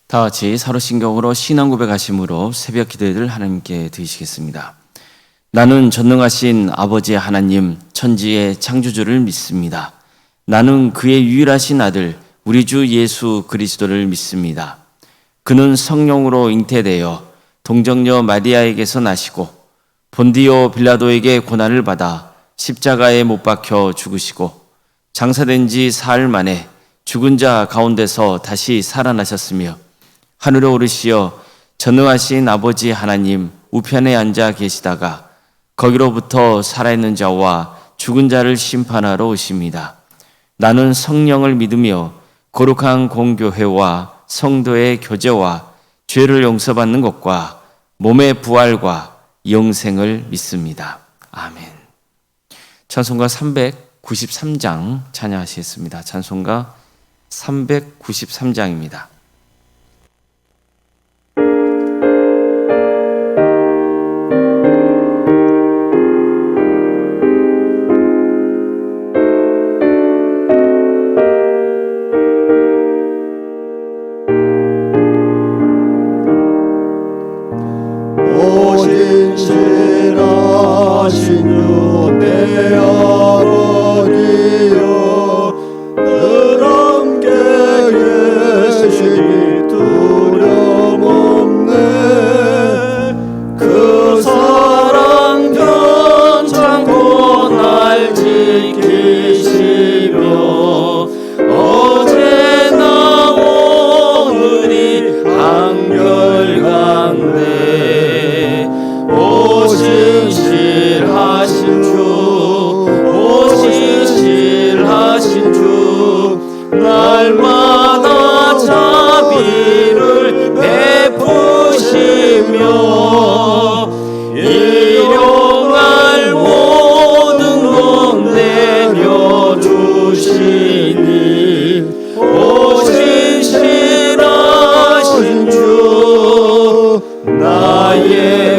다 같이 사로신경으로 신앙 고백하심으로 새벽 기도를 하나님께 드리시겠습니다. 나는 전능하신 아버지 하나님 천지의 창조주를 믿습니다. 나는 그의 유일하신 아들 우리 주 예수 그리스도를 믿습니다. 그는 성령으로 잉태되어 동정녀 마리아에게서 나시고 본디오 빌라도에게 고난을 받아 십자가에 못 박혀 죽으시고 장사된 지 사흘 만에 죽은 자 가운데서 다시 살아나셨으며 하늘에 오르시어 전능하신 아버지 하나님 우편에 앉아 계시다가 거기로부터 살아있는 자와 죽은 자를 심판하러 오십니다. 나는 성령을 믿으며 거룩한 공교회와 성도의 교제와 죄를 용서받는 것과 몸의 부활과 영생을 믿습니다. 아멘. 찬송가 393장 찬양하시겠습니다. 찬송가 393장입니다. 신실하신 주 내 아버지여 늘 함께 계시니 두려움없네. 그 사랑 변창고 날 지키시며 어제나 오늘이 한결같네. 신실하신 주 날마다 자비를 베푸시며 일용할 모든 것 내려주시니 신실하신 주 나의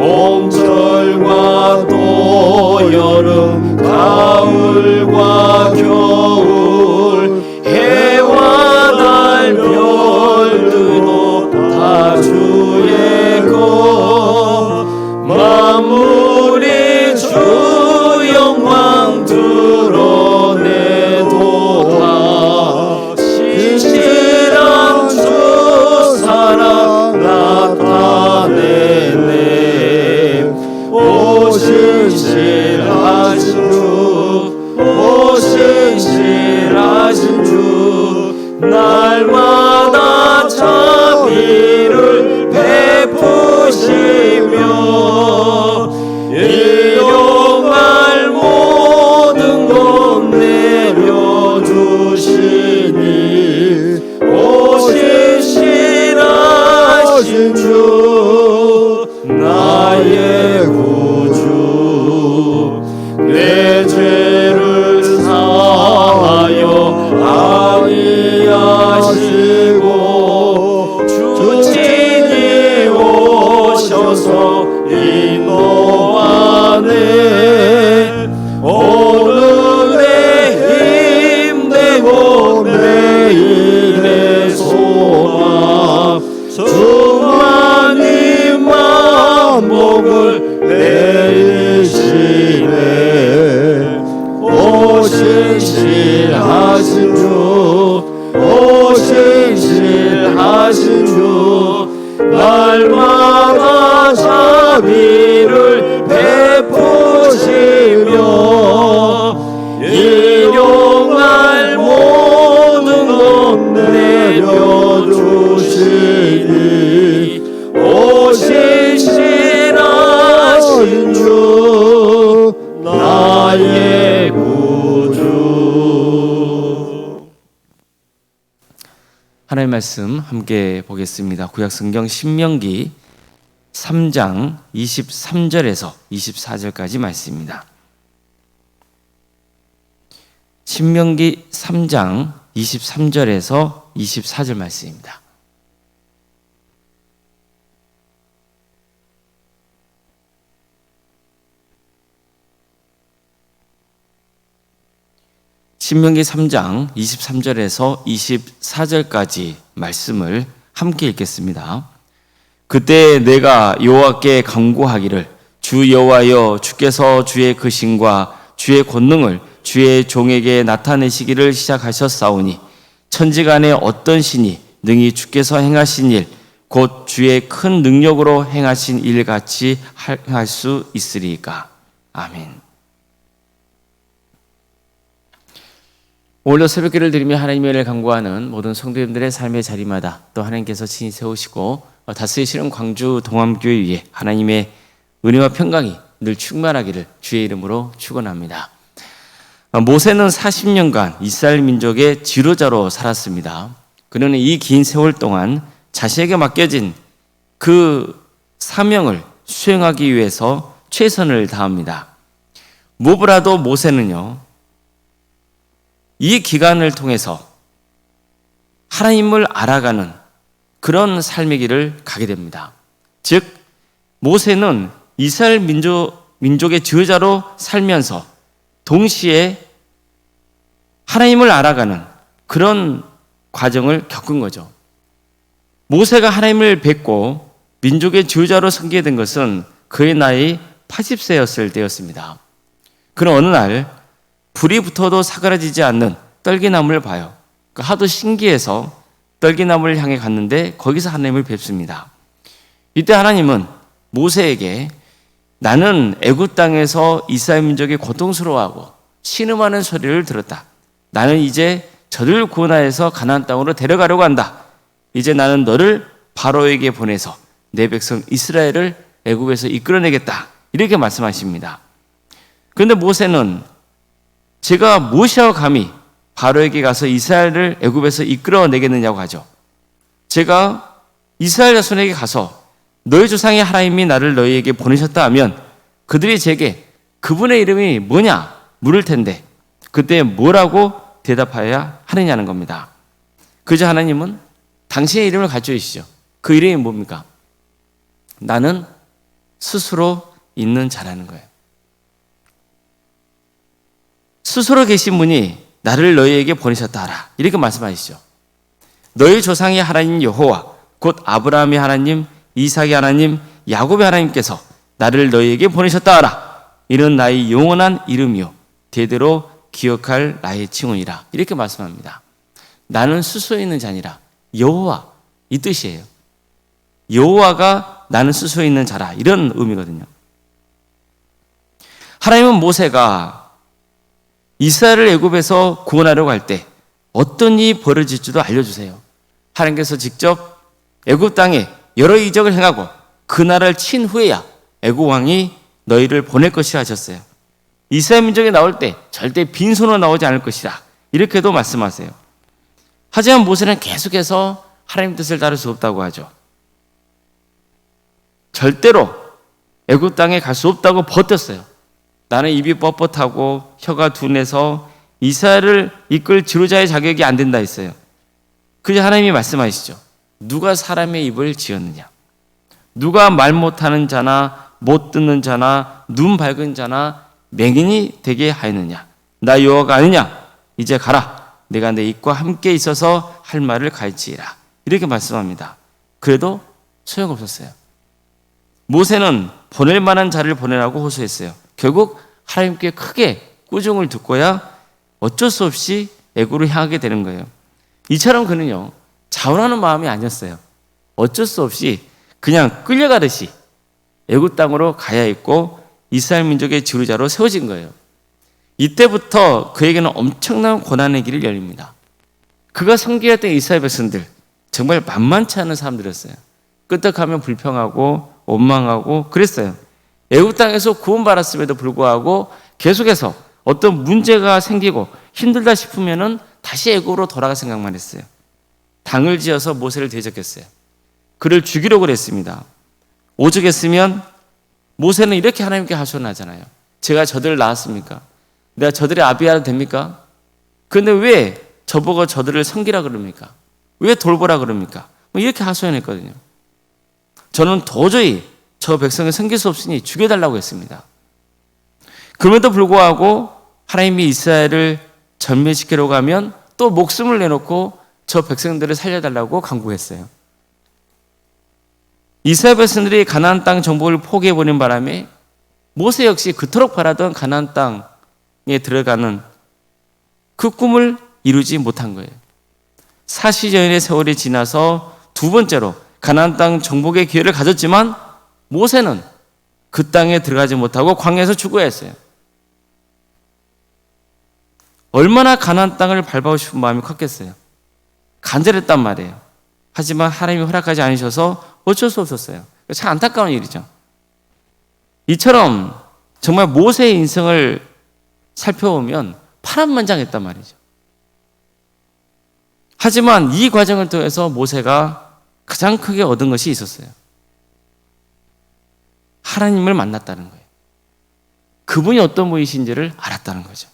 봄철과 또 여름 가을과 겨울 해와 달 별들도 다 주의 것 만물이 주 영광 드러내도다. 신실한 주 사랑 나타내네. 신실하신 주 날마다 자비를 베푸시며 일용할 모든 것 내려주시니 신실하신 주 나의 구주 내 죄를 사하여 아니하시고 주 친히 오셔서 인도하네. 오늘의 힘되고 내일의 소망 주만이 만복을 내리시네. 신실하신 주 날마다 자비를 베푸시며 일용할 모든 것 내려주시니 신실하신 주 나의 구주. 하나님의 말씀 함께 보겠습니다. 구약성경 신명기 3장 23절에서 24절까지 말씀입니다. 신명기 3장 23절에서 24절 말씀입니다. 신명기 3장 23절에서 24절까지 말씀을 함께 읽겠습니다. 그때 내가 여호와께 간구하기를 주 여호와여 주께서 주의 크심과 주의 권능을 주의 종에게 나타내시기를 시작하셨사오니 천지간에 어떤 신이 능히 주께서 행하신 일 곧 주의 큰 능력으로 행하신 일 같이 할 수 있으리까. 아멘. 오늘도 새벽기를 드리며 하나님의 은혜를 간구하는 모든 성도님들의 삶의 자리마다 또 하나님께서 친히 세우시고 다스리시는 광주 동암교회 위에 하나님의 은혜와 평강이 늘 충만하기를 주의 이름으로 축원합니다. 모세는 40년간 이스라엘 민족의 지도자로 살았습니다. 그는 이 긴 세월 동안 자신에게 맡겨진 그 사명을 수행하기 위해서 최선을 다합니다. 무엇보다도 모세는요, 이 기간을 통해서 하나님을 알아가는 그런 삶의 길을 가게 됩니다. 즉, 모세는 이스라엘 민족의 지도자로 살면서 동시에 하나님을 알아가는 그런 과정을 겪은 거죠. 모세가 하나님을 뵙고 민족의 지도자로 섬기게 된 것은 그의 나이 80세였을 때였습니다. 그는 어느 날 불이 붙어도 사그라지지 않는 떨기나무를 봐요. 하도 신기해서 떨기나무를 향해 갔는데 거기서 하나님을 뵙습니다. 이때 하나님은 모세에게 나는 애굽 땅에서 이스라엘 민족이 고통스러워하고 신음하는 소리를 들었다. 나는 이제 저들을 구원하여서 가나안 땅으로 데려가려고 한다. 이제 나는 너를 바로에게 보내서 내 백성 이스라엘을 애굽에서 이끌어내겠다. 이렇게 말씀하십니다. 그런데 모세는 제가 무엇이라고 감히 바로에게 가서 이스라엘을 애굽에서 이끌어내겠느냐고 하죠. 제가 이스라엘 자손에게 가서 너희 조상의 하나님이 나를 너희에게 보내셨다 하면 그들이 제게 그분의 이름이 뭐냐 물을 텐데 그때 뭐라고 대답해야 하느냐는 겁니다. 그저 하나님은 당신의 이름을 가르쳐주시죠. 그 이름이 뭡니까? 나는 스스로 있는 자라는 거예요. 스스로 계신 분이 나를 너희에게 보내셨다 하라. 이렇게 말씀하시죠. 너희 조상의 하나님 여호와 곧 아브라함의 하나님, 이삭의 하나님, 야곱의 하나님께서 나를 너희에게 보내셨다 하라. 이는 나의 영원한 이름이요 대대로 기억할 나의 칭언이라. 이렇게 말씀합니다. 나는 스스로 있는 자니라. 여호와 이 뜻이에요. 여호와가 나는 스스로 있는 자라. 이런 의미거든요. 하나님은 모세가 이스라엘을 애굽에서 구원하려고 할 때 어떤 일이 벌어질지도 알려주세요. 하나님께서 직접 애굽 땅에 여러 이적을 행하고 그 나라를 친 후에야 애굽 왕이 너희를 보낼 것이라 하셨어요. 이스라엘 민족이 나올 때 절대 빈손으로 나오지 않을 것이라. 이렇게도 말씀하세요. 하지만 모세는 계속해서 하나님 뜻을 따를 수 없다고 하죠. 절대로 애굽 땅에 갈 수 없다고 버텼어요. 나는 입이 뻣뻣하고 혀가 둔해서 이스라엘을 이끌 지도자의 자격이 안 된다 했어요. 그저 하나님이 말씀하시죠. 누가 사람의 입을 지었느냐? 누가 말 못하는 자나 못 듣는 자나 눈 밝은 자나 맹인이 되게 하였느냐? 나 여호와가 아니냐? 이제 가라. 내가 내 입과 함께 있어서 할 말을 가르치리라. 이렇게 말씀합니다. 그래도 소용없었어요. 모세는 보낼 만한 자를 보내라고 호소했어요. 결국 하나님께 크게 꾸중을 듣고야 어쩔 수 없이 애굽으로 향하게 되는 거예요. 이처럼 그는요, 자원하는 마음이 아니었어요. 어쩔 수 없이 그냥 끌려가듯이 애굽 땅으로 가야 했고 이스라엘 민족의 지도자로 세워진 거예요. 이때부터 그에게는 엄청난 고난의 길이 열립니다. 그가 섬기었던 이스라엘 백성들 정말 만만치 않은 사람들이었어요. 끄떡하면 불평하고 원망하고 그랬어요. 애굽 땅에서 구원받았음에도 불구하고 계속해서 어떤 문제가 생기고 힘들다 싶으면은 다시 애굽으로 돌아갈 생각만 했어요. 당을 지어서 모세를 대적했어요. 그를 죽이려고 했습니다. 오죽했으면 모세는 이렇게 하나님께 하소연하잖아요. 제가 저들을 낳았습니까? 내가 저들의 아비아도 됩니까? 그런데 왜 저보고 저들을 섬기라 그럽니까? 왜 돌보라 그럽니까? 이렇게 하소연했거든요. 저는 도저히 저 백성을 섬길 수 없으니 죽여달라고 했습니다. 그럼에도 불구하고 하나님이 이스라엘을 전멸시키려고 하면 또 목숨을 내놓고 저 백성들을 살려달라고 강구했어요. 이스라엘 백성들이 가나안 땅 정복을 포기해버린 바람에 모세 역시 그토록 바라던 가나안 땅에 들어가는 그 꿈을 이루지 못한 거예요. 40년의 세월이 지나서 두 번째로 가나안 땅 정복의 기회를 가졌지만 모세는 그 땅에 들어가지 못하고 광야에서 죽어야 했어요. 얼마나 가나안 땅을 밟아오고 싶은 마음이 컸겠어요. 간절했단 말이에요. 하지만 하나님이 허락하지 않으셔서 어쩔 수 없었어요. 참 안타까운 일이죠. 이처럼 정말 모세의 인생을 살펴보면 파란만장했단 말이죠. 하지만 이 과정을 통해서 모세가 가장 크게 얻은 것이 있었어요. 하나님을 만났다는 거예요. 그분이 어떤 분이신지를 알았다는 거죠.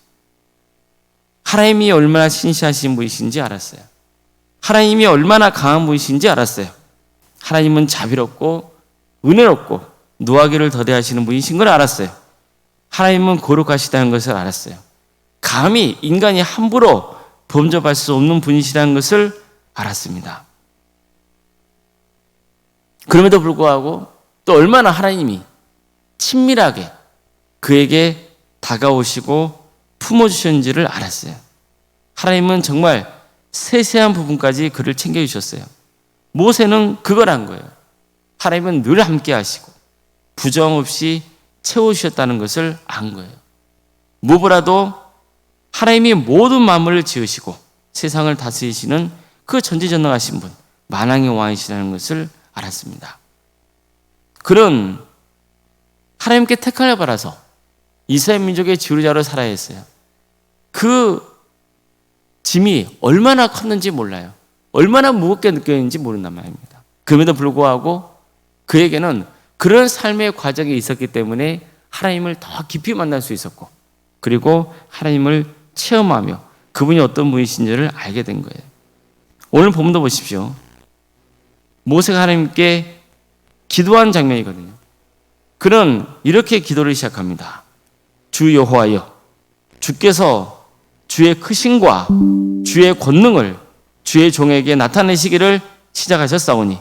하나님이 얼마나 신실하신 분이신지 알았어요. 하나님이 얼마나 강한 분이신지 알았어요. 하나님은 자비롭고 은혜롭고 노하기를 더디하시는 분이신 걸 알았어요. 하나님은 거룩하시다는 것을 알았어요. 감히 인간이 함부로 범접할 수 없는 분이시라는 것을 알았습니다. 그럼에도 불구하고 또 얼마나 하나님이 친밀하게 그에게 다가오시고 품어주셨는지를 알았어요. 하나님은 정말 세세한 부분까지 그를 챙겨주셨어요. 모세는 그걸 한 거예요. 하나님은 늘 함께 하시고 부정 없이 채워주셨다는 것을 안 거예요. 무엇보다도 하나님이 모든 만물을 지으시고 세상을 다스리시는 그 전지전능하신 분, 만왕의 왕이시라는 것을 알았습니다. 그런 하나님께 택함을 받아서 이스라엘 민족의 지도자로 살아야 했어요. 그 짐이 얼마나 컸는지 몰라요. 얼마나 무겁게 느껴졌는지 모른단 말입니다. 그럼에도 불구하고 그에게는 그런 삶의 과정이 있었기 때문에 하나님을 더 깊이 만날 수 있었고 그리고 하나님을 체험하며 그분이 어떤 분이신지를 알게 된 거예요. 오늘 본문도 보십시오. 모세가 하나님께 기도한 장면이거든요. 그는 이렇게 기도를 시작합니다. 주 여호와여, 주께서 주의 크심과 주의 권능을 주의 종에게 나타내시기를 시작하셨사오니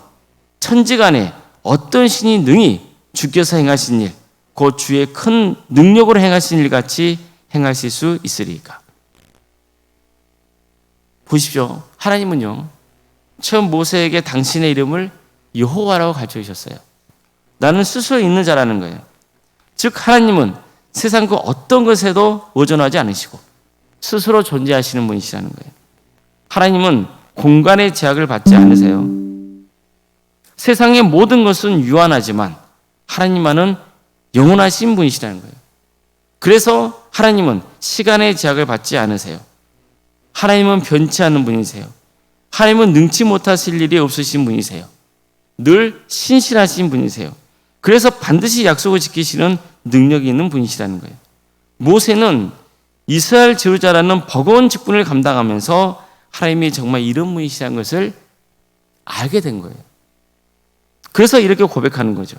천지간에 어떤 신이 능히 주께서 행하신 일, 곧 주의 큰 능력으로 행하신 일 같이 행하실 수 있으리까. 보십시오. 하나님은요, 처음 모세에게 당신의 이름을 여호와라고 가르쳐 주셨어요. 나는 스스로 있는 자라는 거예요. 즉 하나님은 세상 그 어떤 것에도 의존하지 않으시고 스스로 존재하시는 분이시라는 거예요. 하나님은 공간의 제약을 받지 않으세요. 세상의 모든 것은 유한하지만 하나님만은 영원하신 분이시라는 거예요. 그래서 하나님은 시간의 제약을 받지 않으세요. 하나님은 변치 않는 분이세요. 하나님은 능치 못하실 일이 없으신 분이세요. 늘 신실하신 분이세요. 그래서 반드시 약속을 지키시는 능력이 있는 분이시라는 거예요. 모세는 이스라엘 지도자라는 버거운 직분을 감당하면서 하나님이 정말 이런 분이시라는 것을 알게 된 거예요. 그래서 이렇게 고백하는 거죠.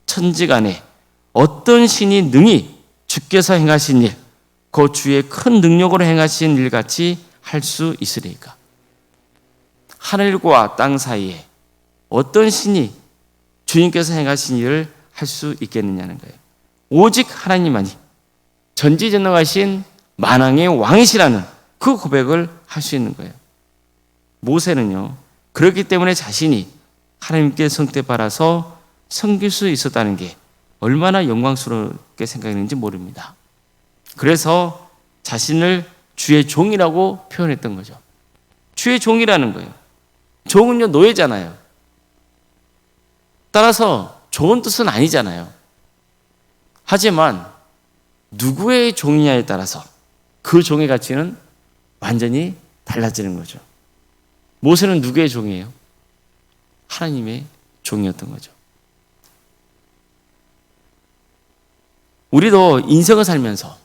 천지간에 어떤 신이 능히 주께서 행하신 일, 그 주의 큰 능력으로 행하신 일 같이 할 수 있으리까. 하늘과 땅 사이에 어떤 신이 주님께서 행하신 일을 할 수 있겠느냐는 거예요. 오직 하나님만이 전지전능하신 만왕의 왕이시라는 그 고백을 할 수 있는 거예요. 모세는요, 그렇기 때문에 자신이 하나님께 선택받아서 섬길 수 있었다는 게 얼마나 영광스럽게 생각했는지 모릅니다. 그래서 자신을 주의 종이라고 표현했던 거죠. 주의 종이라는 거예요. 종은요, 노예잖아요. 따라서 좋은 뜻은 아니잖아요. 하지만 누구의 종이냐에 따라서 그 종의 가치는 완전히 달라지는 거죠. 모세는 누구의 종이에요? 하나님의 종이었던 거죠. 우리도 인생을 살면서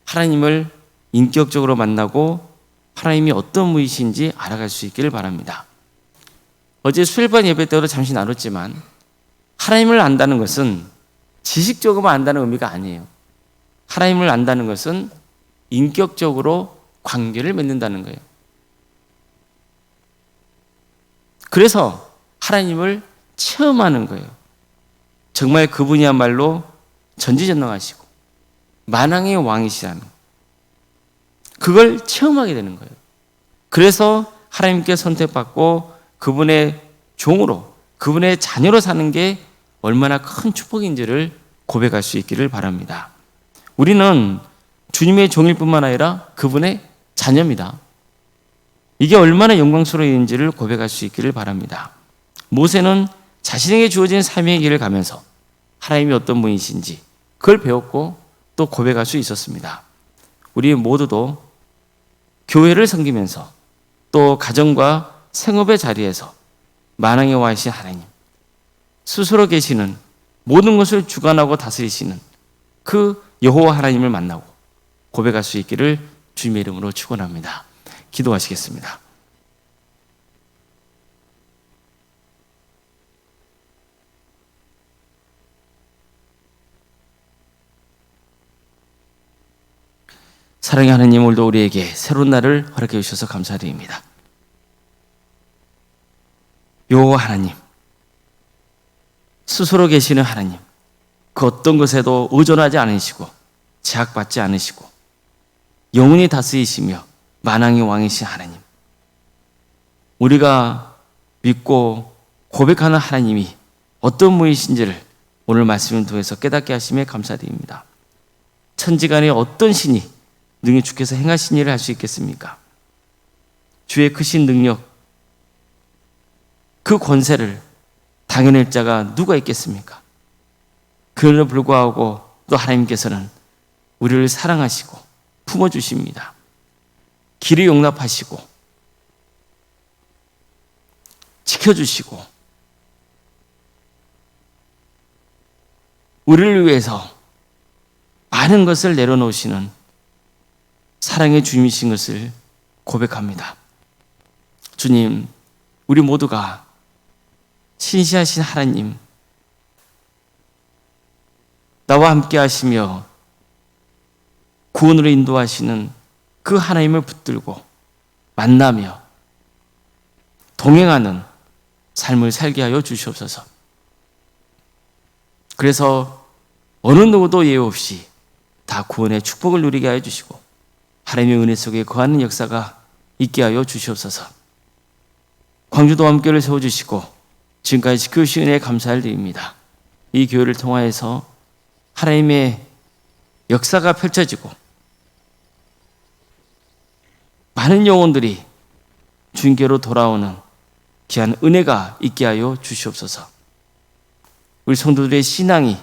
하나님을 인격적으로 만나고 하나님이 어떤 분이신지 알아갈 수 있기를 바랍니다. 어제 수일반 예배 때도 잠시 나눴지만 하나님을 안다는 것은 지식적으로만 안다는 의미가 아니에요. 하나님을 안다는 것은 인격적으로 관계를 맺는다는 거예요. 그래서 하나님을 체험하는 거예요. 정말 그분이야말로 전지전능하시고 만왕의 왕이시라는 그걸 체험하게 되는 거예요. 그래서 하나님께 선택받고 그분의 종으로, 그분의 자녀로 사는 게 얼마나 큰 축복인지를 고백할 수 있기를 바랍니다. 우리는 주님의 종일 뿐만 아니라 그분의 자녀입니다. 이게 얼마나 영광스러운 일인지를 고백할 수 있기를 바랍니다. 모세는 자신에게 주어진 삶의 길을 가면서 하나님이 어떤 분이신지 그걸 배웠고 또 고백할 수 있었습니다. 우리 모두도 교회를 섬기면서 또 가정과 생업의 자리에서 만왕의 왕이신 하나님, 스스로 계시는 모든 것을 주관하고 다스리시는 그 여호와 하나님을 만나고 고백할 수 있기를 주님의 이름으로 축원합니다. 기도하시겠습니다. 사랑의 하나님, 오늘도 우리에게 새로운 날을 허락해 주셔서 감사드립니다. 여호와 하나님, 스스로 계시는 하나님, 그 어떤 것에도 의존하지 않으시고 제약받지 않으시고 영원히 다스리시며 만왕의 왕이신 하나님, 우리가 믿고 고백하는 하나님이 어떤 분이신지를 오늘 말씀을 통해서 깨닫게 하심에 감사드립니다. 천지간에 어떤 신이 능히 주께서 행하신 일을 할 수 있겠습니까? 주의 크신 능력, 그 권세를 당해낼 자가 누가 있겠습니까? 그럼에도 불구하고 또 하나님께서는 우리를 사랑하시고 품어주십니다. 길을 용납하시고 지켜주시고 우리를 위해서 많은 것을 내려놓으시는 사랑의 주님이신 것을 고백합니다. 주님, 우리 모두가 신실하신 하나님, 나와 함께 하시며 구원으로 인도하시는 그 하나님을 붙들고 만나며 동행하는 삶을 살게 하여 주시옵소서. 그래서 어느 누구도 예외 없이 다 구원의 축복을 누리게 하여 주시고 하나님의 은혜 속에 거하는 역사가 있게 하여 주시옵소서. 광주도 함께를 세워주시고 지금까지 지켜주신 은혜에 감사를 드립니다. 이 교회를 통하여서 하나님의 역사가 펼쳐지고 많은 영혼들이 주님께로 돌아오는 귀한 은혜가 있게 하여 주시옵소서. 우리 성도들의 신앙이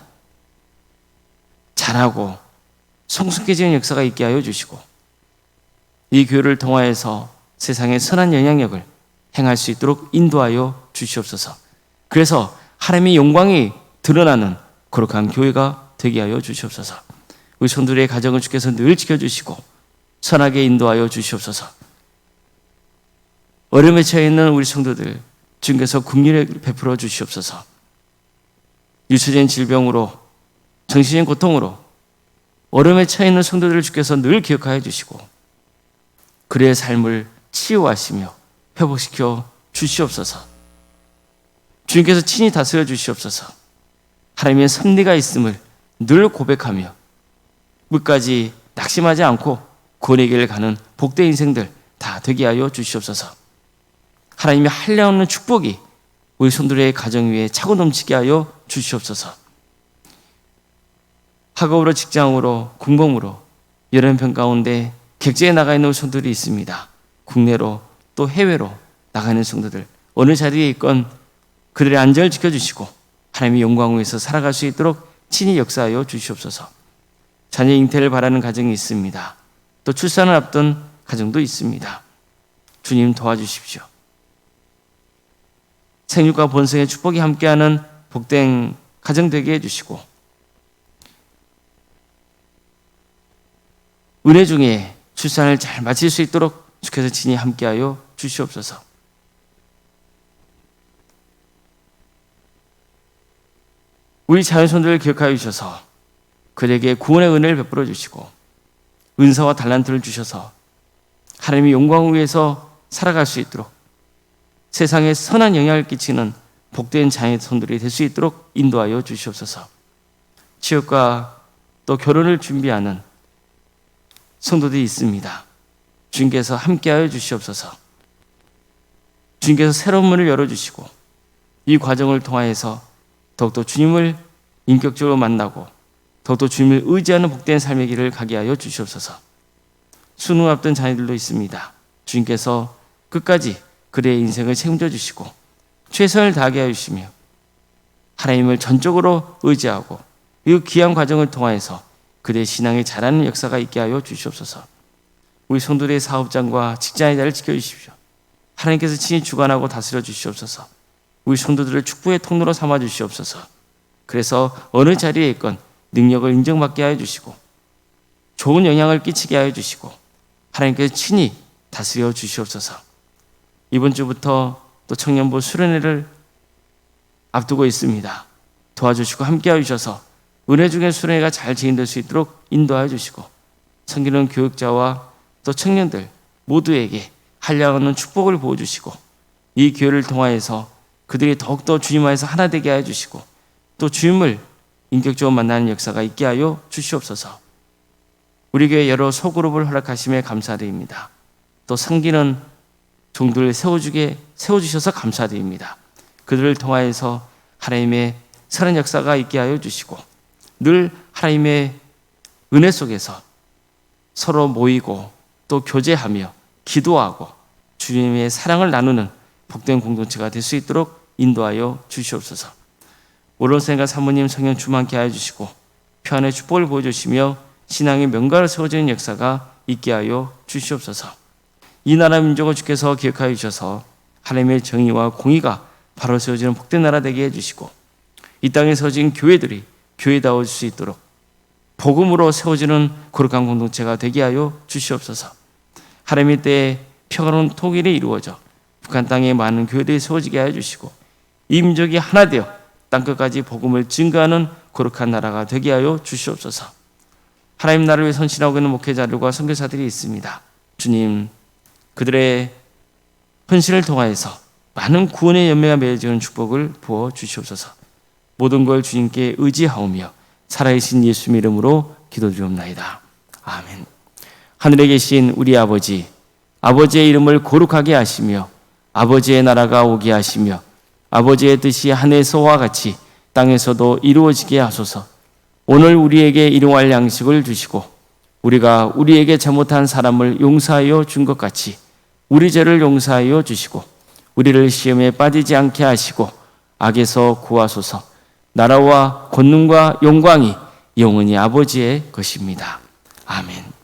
자라고 성숙해지는 역사가 있게 하여 주시고 이 교회를 통하여서 세상의 선한 영향력을 행할 수 있도록 인도하여 주시옵소서. 그래서 하나님의 영광이 드러나는 거룩한 교회가 되게 하여 주시옵소서. 우리 성도들의 가정을 주께서 늘 지켜주시고 선하게 인도하여 주시옵소서. 어려움에 처해 있는 우리 성도들 주님께서 긍휼을 베풀어 주시옵소서. 유체적인 질병으로 정신적인 고통으로 어려움에 처해 있는 성도들을 주께서 늘 기억하여 주시고 그의 삶을 치유하시며 회복시켜 주시옵소서. 주님께서 친히 다스려 주시옵소서. 하나님의 섭리가 있음을 늘 고백하며 끝까지 낙심하지 않고 구원의 길을 가는 복된 인생들 다 되게 하여 주시옵소서. 하나님의 한량없는 축복이 우리 성도들의 가정 위에 차고 넘치게 하여 주시옵소서. 학업으로 직장으로 공범으로 여러 편 가운데 객지에 나가 있는 성도들이 있습니다. 국내로 또 해외로 나가 있는 성도들 어느 자리에 있건 그들의 안전을 지켜주시고 하나님의 영광을 위해서 살아갈 수 있도록 친히 역사하여 주시옵소서. 자녀 잉태를 바라는 가정이 있습니다. 또 출산을 앞둔 가정도 있습니다. 주님 도와주십시오. 생육과 번성의 축복이 함께하는 복된 가정 되게 해주시고 은혜 중에 출산을 잘 마칠 수 있도록 주께서 친히 함께하여 주시옵소서. 우리 자녀손들을 기억하여 주셔서 그들에게 구원의 은혜를 베풀어 주시고 은사와 달란트를 주셔서 하나님의 영광을 위해서 살아갈 수 있도록 세상에 선한 영향을 끼치는 복된 자녀손들이 될 수 있도록 인도하여 주시옵소서. 취업과 또 결혼을 준비하는 성도들이 있습니다. 주님께서 함께하여 주시옵소서. 주님께서 새로운 문을 열어주시고 이 과정을 통하여서 더욱더 주님을 인격적으로 만나고 더욱더 주님을 의지하는 복된 삶의 길을 가게 하여 주시옵소서. 수능 앞둔 자녀들도 있습니다. 주님께서 끝까지 그의 인생을 책임져 주시고 최선을 다하게 하여 주시며 하나님을 전적으로 의지하고 이 귀한 과정을 통하여서 그의 신앙이 자라는 역사가 있게 하여 주시옵소서. 우리 성도들의 사업장과 직장의 자리를 지켜주십시오. 하나님께서 친히 주관하고 다스려 주시옵소서. 우리 성도들을 축복의 통로로 삼아 주시옵소서. 그래서 어느 자리에 있건 능력을 인정받게 하여 주시고 좋은 영향을 끼치게 하여 주시고 하나님께서 친히 다스려 주시옵소서. 이번 주부터 또 청년부 수련회를 앞두고 있습니다. 도와주시고 함께하여 주셔서 은혜 중에 수련회가 잘 진행될 수 있도록 인도하여 주시고 섬기는 교육자와 또 청년들 모두에게 한량없는 축복을 부어주시고 이 교회를 통하여서 그들이 더욱더 주님 안에서 하나 되게 하여 주시고 또 주님을 인격적으로 만나는 역사가 있게 하여 주시옵소서. 우리 교회 여러 소그룹을 허락하심에 감사드립니다. 또 섬기는 종들을 세워주셔서 감사드립니다. 그들을 통하여서 하나님의 선한 역사가 있게 하여 주시고 늘 하나님의 은혜 속에서 서로 모이고 또 교제하며 기도하고 주님의 사랑을 나누는 복된 공동체가 될 수 있도록 인도하여 주시옵소서. 오론생과 사모님 성령 충만케 하여 주시고 평안의 축복을 보여주시며 신앙의 명가를 세워지는 역사가 있게 하여 주시옵소서. 이 나라 민족을 주께서 기억하여 주셔서 하나님의 정의와 공의가 바로 세워지는 복된 나라 되게 해주시고 이 땅에 세워진 교회들이 교회다워질 수 있도록 복음으로 세워지는 거룩한 공동체가 되게 하여 주시옵소서. 하나님의 때에 평화로운 통일이 이루어져 북한 땅에 많은 교회들이 세워지게 하여 주시고 이 민족이 하나 되어 땅끝까지 복음을 증거하는 거룩한 나라가 되게 하여 주시옵소서. 하나님 나라를 위해 헌신하고 있는 목회자들과 선교사들이 있습니다. 주님, 그들의 헌신을 통하여서 많은 구원의 열매가 맺어지는 축복을 부어 주시옵소서. 모든 걸 주님께 의지하오며 살아계신 예수 이름으로 기도드리옵나이다. 아멘. 하늘에 계신 우리 아버지, 아버지의 이름을 거룩하게 하시며 아버지의 나라가 오게 하시며 아버지의 뜻이 하늘에서와 같이 땅에서도 이루어지게 하소서. 오늘 우리에게 일용할 양식을 주시고 우리가 우리에게 잘못한 사람을 용서하여 준 것 같이 우리 죄를 용서하여 주시고 우리를 시험에 빠지지 않게 하시고 악에서 구하소서. 나라와 권능과 영광이 영원히 아버지의 것입니다. 아멘.